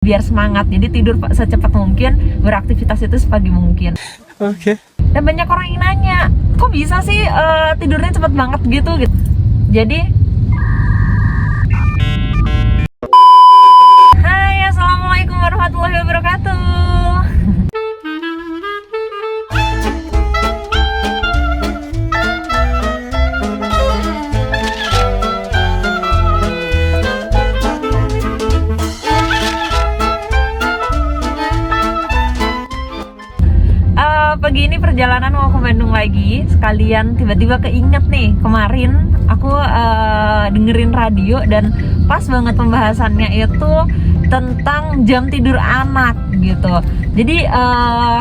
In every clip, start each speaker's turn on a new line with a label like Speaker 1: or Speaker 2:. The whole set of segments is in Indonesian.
Speaker 1: biar semangat. Jadi tidur secepat mungkin, beraktivitas itu sepagi mungkin.
Speaker 2: Oke.
Speaker 1: Dan banyak orang yang nanya, kok bisa sih tidurnya cepet banget gitu. Jadi hai, assalamualaikum warahmatullahi wabarakatuh. Pagi ini perjalanan mau ke Bandung lagi, sekalian tiba-tiba keinget nih, kemarin aku dengerin radio dan pas banget pembahasannya itu tentang jam tidur anak gitu. Jadi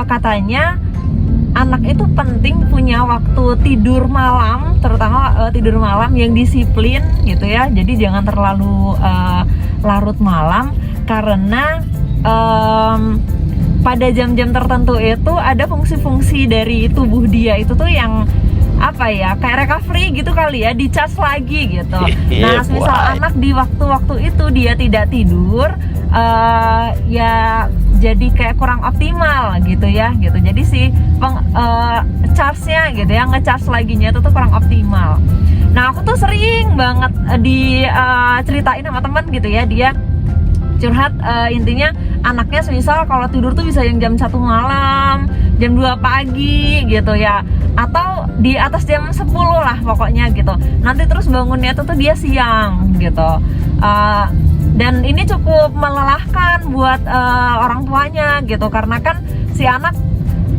Speaker 1: katanya anak itu penting punya waktu tidur malam, terutama tidur malam yang disiplin gitu ya. Jadi jangan terlalu larut malam, karena pada jam-jam tertentu itu ada fungsi-fungsi dari tubuh dia itu tuh yang apa ya, kayak recovery gitu kali ya, dicas lagi gitu. Nah, misal anak di waktu-waktu itu dia tidak tidur, ya jadi kayak kurang optimal gitu ya gitu. Jadi si charge-nya gitu ya, nge-charge laginya itu tuh kurang optimal. Nah, aku tuh sering banget ceritain sama teman gitu ya, dia curhat, intinya anaknya semisal kalau tidur tuh bisa yang jam 1 malam, jam 2 pagi gitu ya, atau di atas jam 10 lah pokoknya gitu. Nanti terus bangunnya tuh dia siang gitu. Dan ini cukup melelahkan buat orang tuanya gitu, karena kan si anak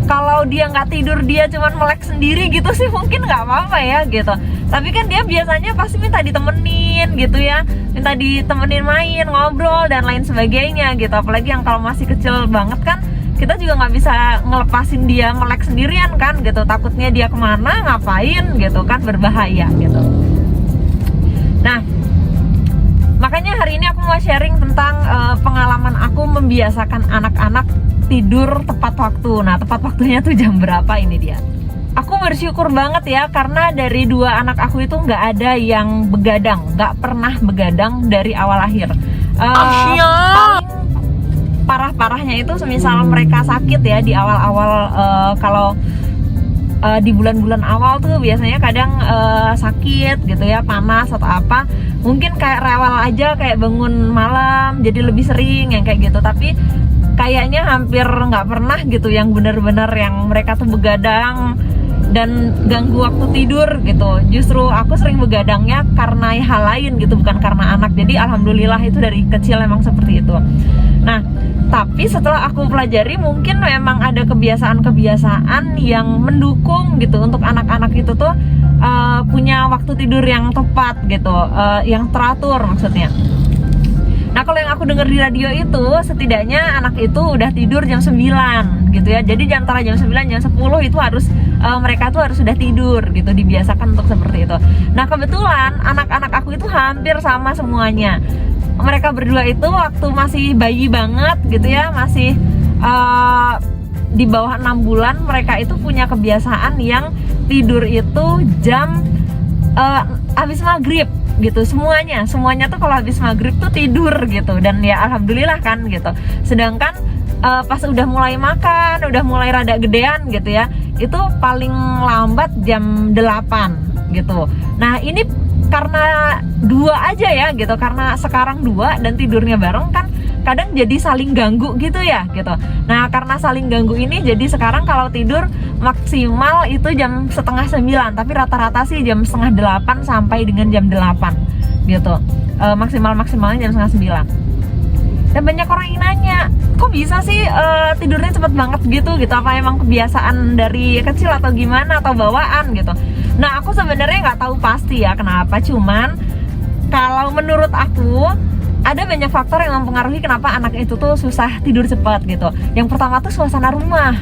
Speaker 1: kalau dia nggak tidur dia cuman melek sendiri gitu sih mungkin nggak apa-apa ya gitu. Tapi kan dia biasanya pasti minta ditemenin gitu ya, minta ditemenin main, ngobrol dan lain sebagainya gitu. Apalagi yang kalau masih kecil banget kan, kita juga nggak bisa ngelepasin dia melek sendirian kan gitu. Takutnya dia kemana, ngapain gitu kan, berbahaya gitu. Nah, makanya hari ini aku mau sharing tentang pengalaman aku membiasakan anak-anak tidur tepat waktu. Nah, tepat waktunya tuh jam berapa ini dia. Aku bersyukur banget ya, karena dari dua anak aku itu nggak ada yang begadang, nggak pernah begadang dari awal lahir. Paling parah-parahnya itu semisal mereka sakit ya di awal-awal, kalau di bulan-bulan awal tuh biasanya kadang sakit gitu ya, panas atau apa, mungkin kayak rewel aja, kayak bangun malam jadi lebih sering yang kayak gitu. Tapi kayaknya hampir nggak pernah gitu yang benar-benar yang mereka tuh begadang dan ganggu waktu tidur gitu. Justru aku sering begadangnya karena hal lain gitu, bukan karena anak. Jadi alhamdulillah itu dari kecil emang seperti itu. Nah, tapi setelah aku pelajari, mungkin memang ada kebiasaan-kebiasaan yang mendukung gitu untuk anak-anak itu tuh punya waktu tidur yang tepat gitu, yang teratur maksudnya. Nah, kalau yang aku dengar di radio itu, setidaknya anak itu udah tidur jam 9 gitu ya. Jadi antara jam 9 jam 10 itu harus mereka tuh harus sudah tidur gitu, dibiasakan untuk seperti itu. Nah, kebetulan anak-anak aku itu hampir sama semuanya. Mereka berdua itu waktu masih bayi banget gitu ya, masih di bawah 6 bulan, mereka itu punya kebiasaan yang tidur itu jam habis maghrib gitu. Semuanya tuh kalau habis maghrib tuh tidur gitu. Dan ya alhamdulillah kan gitu. Sedangkan pas udah mulai makan, udah mulai rada gedean gitu ya, itu paling lambat jam 8 gitu. Nah, ini karena dua aja ya gitu, karena sekarang dua dan tidurnya bareng kan kadang jadi saling ganggu gitu ya gitu. Nah, karena saling ganggu ini, jadi sekarang kalau tidur maksimal itu jam setengah 9, tapi rata-rata sih jam setengah 8 sampai dengan jam 8 gitu. Maksimalnya jam setengah 9. Dan banyak orang yang nanya, kok bisa sih tidurnya cepet banget gitu? Apa emang kebiasaan dari kecil atau gimana, atau bawaan gitu? Nah, aku sebenarnya nggak tahu pasti ya kenapa. Cuman kalau menurut aku ada banyak faktor yang mempengaruhi kenapa anak itu tuh susah tidur cepat gitu. Yang pertama tuh suasana rumah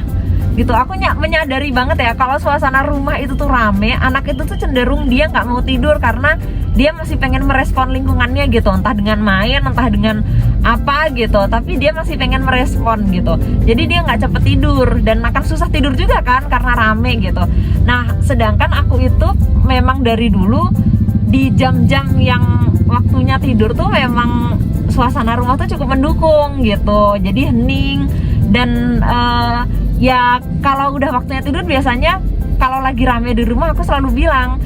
Speaker 1: gitu. Aku menyadari banget ya, kalau suasana rumah itu tuh rame, anak itu tuh cenderung dia nggak mau tidur karena dia masih pengen merespon lingkungannya gitu, entah dengan main, entah dengan apa gitu, tapi dia masih pengen merespon gitu. Jadi dia nggak cepet tidur dan akan susah tidur juga kan karena rame gitu. Nah, sedangkan aku itu memang dari dulu di jam-jam yang waktunya tidur tuh memang suasana rumah tuh cukup mendukung gitu, jadi hening. Dan ya kalau udah waktunya tidur, biasanya kalau lagi rame di rumah aku selalu bilang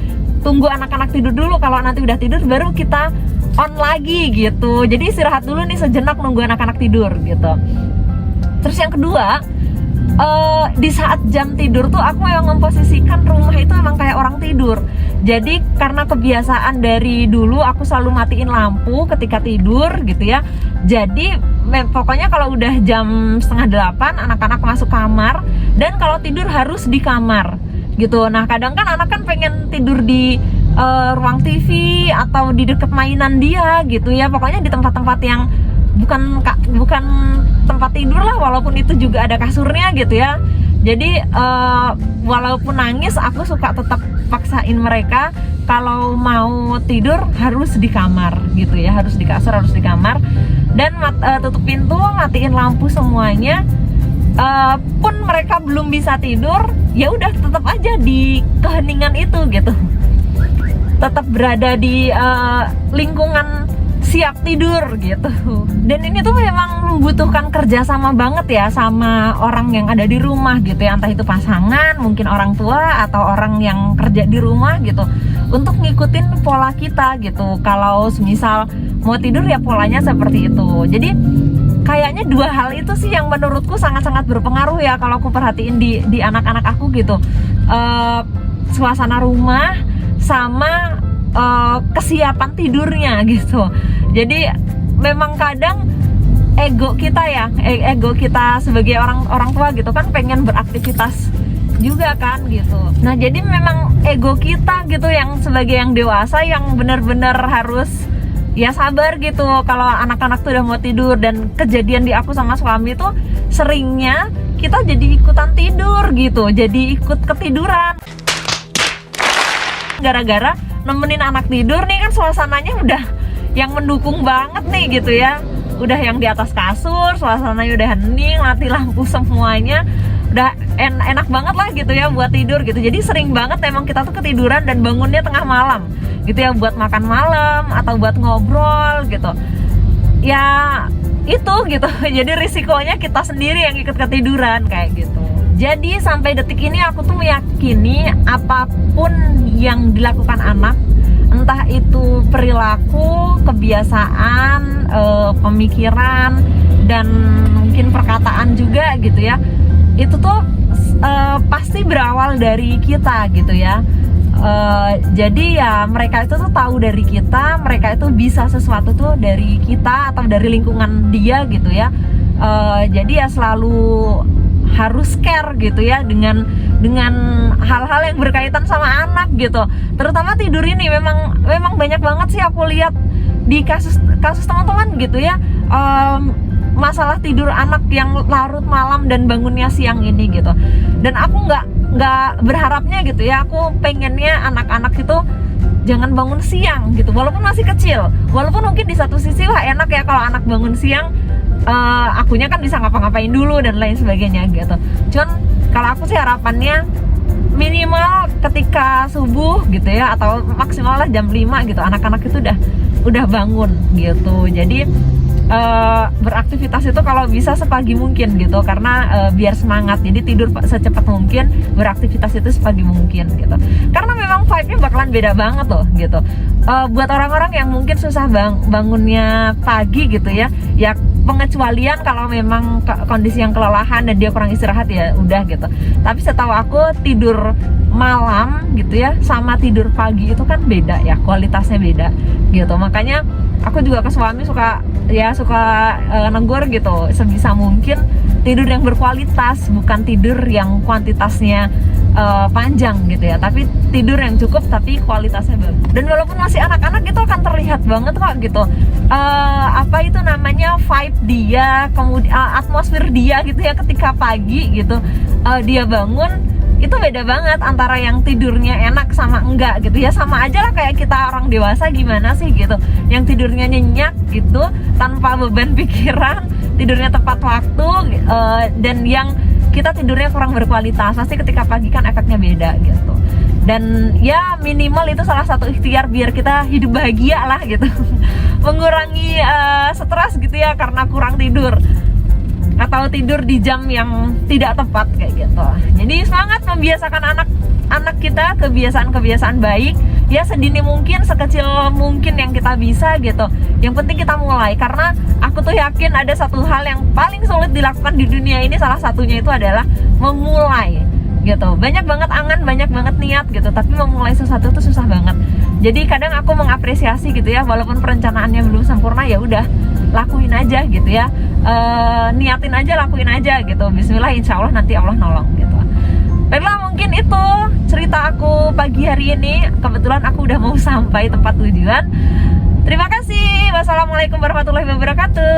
Speaker 1: tunggu anak-anak tidur dulu, kalau nanti udah tidur baru kita on lagi gitu. Jadi istirahat dulu nih sejenak nunggu anak-anak tidur gitu. Terus yang kedua, di saat jam tidur tuh aku memang memposisikan rumah itu emang kayak orang tidur. Jadi karena kebiasaan dari dulu aku selalu matiin lampu ketika tidur gitu ya. Jadi pokoknya kalau udah jam 7:30 anak-anak masuk kamar, dan kalau tidur harus di kamar gitu. Nah kadang kan anak kan pengen tidur di ruang TV atau di deket mainan dia gitu ya. Pokoknya di tempat-tempat yang bukan tempat tidur lah, walaupun itu juga ada kasurnya gitu ya. Jadi walaupun nangis, aku suka tetap paksain mereka kalau mau tidur harus di kamar gitu ya, harus di kasur, harus di kamar. Dan tutup pintu, matiin lampu semuanya. Pun mereka belum bisa tidur, ya udah tetap aja di keheningan itu gitu, tetap berada di lingkungan siap tidur gitu. Dan ini tuh memang membutuhkan kerjasama banget ya sama orang yang ada di rumah gitu ya, entah itu pasangan, mungkin orang tua atau orang yang kerja di rumah gitu, untuk ngikutin pola kita gitu. Kalau semisal mau tidur ya polanya seperti itu. Jadi kayaknya dua hal itu sih yang menurutku sangat-sangat berpengaruh ya kalau aku perhatiin di anak-anak aku gitu. Suasana rumah sama kesiapan tidurnya gitu. Jadi memang kadang ego kita ya, ego kita sebagai orang tua gitu kan pengen beraktivitas juga kan gitu. Nah jadi memang ego kita gitu yang sebagai yang dewasa yang benar-benar harus ya sabar gitu kalau anak-anak tuh udah mau tidur. Dan kejadian di aku sama suami tuh seringnya kita jadi ikutan tidur gitu, jadi ikut ketiduran gara-gara nemenin anak tidur nih kan, suasananya udah yang mendukung banget nih gitu ya, udah yang di atas kasur, suasananya udah hening, mati lampu semuanya, udah enak banget lah gitu ya buat tidur gitu. Jadi sering banget emang kita tuh ketiduran dan bangunnya tengah malam gitu ya, buat makan malam atau buat ngobrol gitu ya, itu gitu. Jadi risikonya kita sendiri yang ikut ketiduran kayak gitu. Jadi sampai detik ini aku tuh meyakini apapun yang dilakukan anak, entah itu perilaku, kebiasaan, pemikiran, dan mungkin perkataan juga gitu ya, itu tuh pasti berawal dari kita gitu ya. Jadi ya mereka itu tuh tahu dari kita, mereka itu bisa sesuatu tuh dari kita atau dari lingkungan dia gitu ya. Jadi ya selalu harus care gitu ya dengan hal-hal yang berkaitan sama anak gitu. Terutama tidur ini memang banyak banget sih aku lihat di kasus teman-teman gitu ya, masalah tidur anak yang larut malam dan bangunnya siang ini gitu. Dan aku nggak berharapnya gitu ya, aku pengennya anak-anak itu jangan bangun siang gitu, walaupun masih kecil. Walaupun mungkin di satu sisi wah enak ya kalau anak bangun siang, akunya kan bisa ngapa-ngapain dulu dan lain sebagainya gitu. Cuman kalau aku sih harapannya minimal ketika subuh gitu ya, atau maksimal lah jam 5 gitu, anak-anak itu udah bangun gitu. Jadi beraktivitas itu kalau bisa sepagi mungkin gitu, karena biar semangat. Jadi tidur secepat mungkin, beraktivitas itu sepagi mungkin gitu. Karena memang vibe-nya bakalan beda banget loh gitu. Buat orang-orang yang mungkin susah bangunnya pagi gitu ya, ya pengecualian kalau memang kondisi yang kelelahan dan dia kurang istirahat ya udah gitu. Tapi setahu aku tidur malam gitu ya sama tidur pagi itu kan beda ya, kualitasnya beda gitu. Makanya aku juga ke suami suka negur gitu, sebisa mungkin tidur yang berkualitas, bukan tidur yang kuantitasnya panjang gitu ya, tapi tidur yang cukup tapi kualitasnya bagus. Dan walaupun masih anak-anak itu akan terlihat banget kok gitu, apa itu namanya, vibe dia, kemudian atmosfer dia gitu ya ketika pagi gitu, dia bangun itu beda banget antara yang tidurnya enak sama enggak gitu ya. Sama aja lah kayak kita orang dewasa gimana sih gitu, yang tidurnya nyenyak gitu tanpa beban pikiran, tidurnya tepat waktu, dan yang kita tidurnya kurang berkualitas, pasti ketika pagi kan efeknya beda gitu. Dan ya minimal itu salah satu ikhtiar biar kita hidup bahagia lah gitu. Mengurangi stres gitu ya karena kurang tidur atau tidur di jam yang tidak tepat kayak gitu. Jadi semangat membiasakan anak kita kebiasaan-kebiasaan baik ya, sedini mungkin, sekecil mungkin yang kita bisa gitu. Yang penting kita mulai, karena aku tuh yakin ada satu hal yang paling sulit dilakukan di dunia ini, salah satunya itu adalah memulai gitu. Banyak banget angan, banyak banget niat gitu, tapi memulai sesuatu tuh susah banget. Jadi kadang aku mengapresiasi gitu ya, walaupun perencanaannya belum sempurna, ya udah lakuin aja gitu ya, niatin aja, lakuin aja gitu. Bismillah, insya Allah nanti Allah nolong gitu. Baiklah, mungkin itu cerita aku pagi hari ini. Kebetulan aku udah mau sampai tempat tujuan. Terima kasih. Wassalamualaikum warahmatullahi wabarakatuh.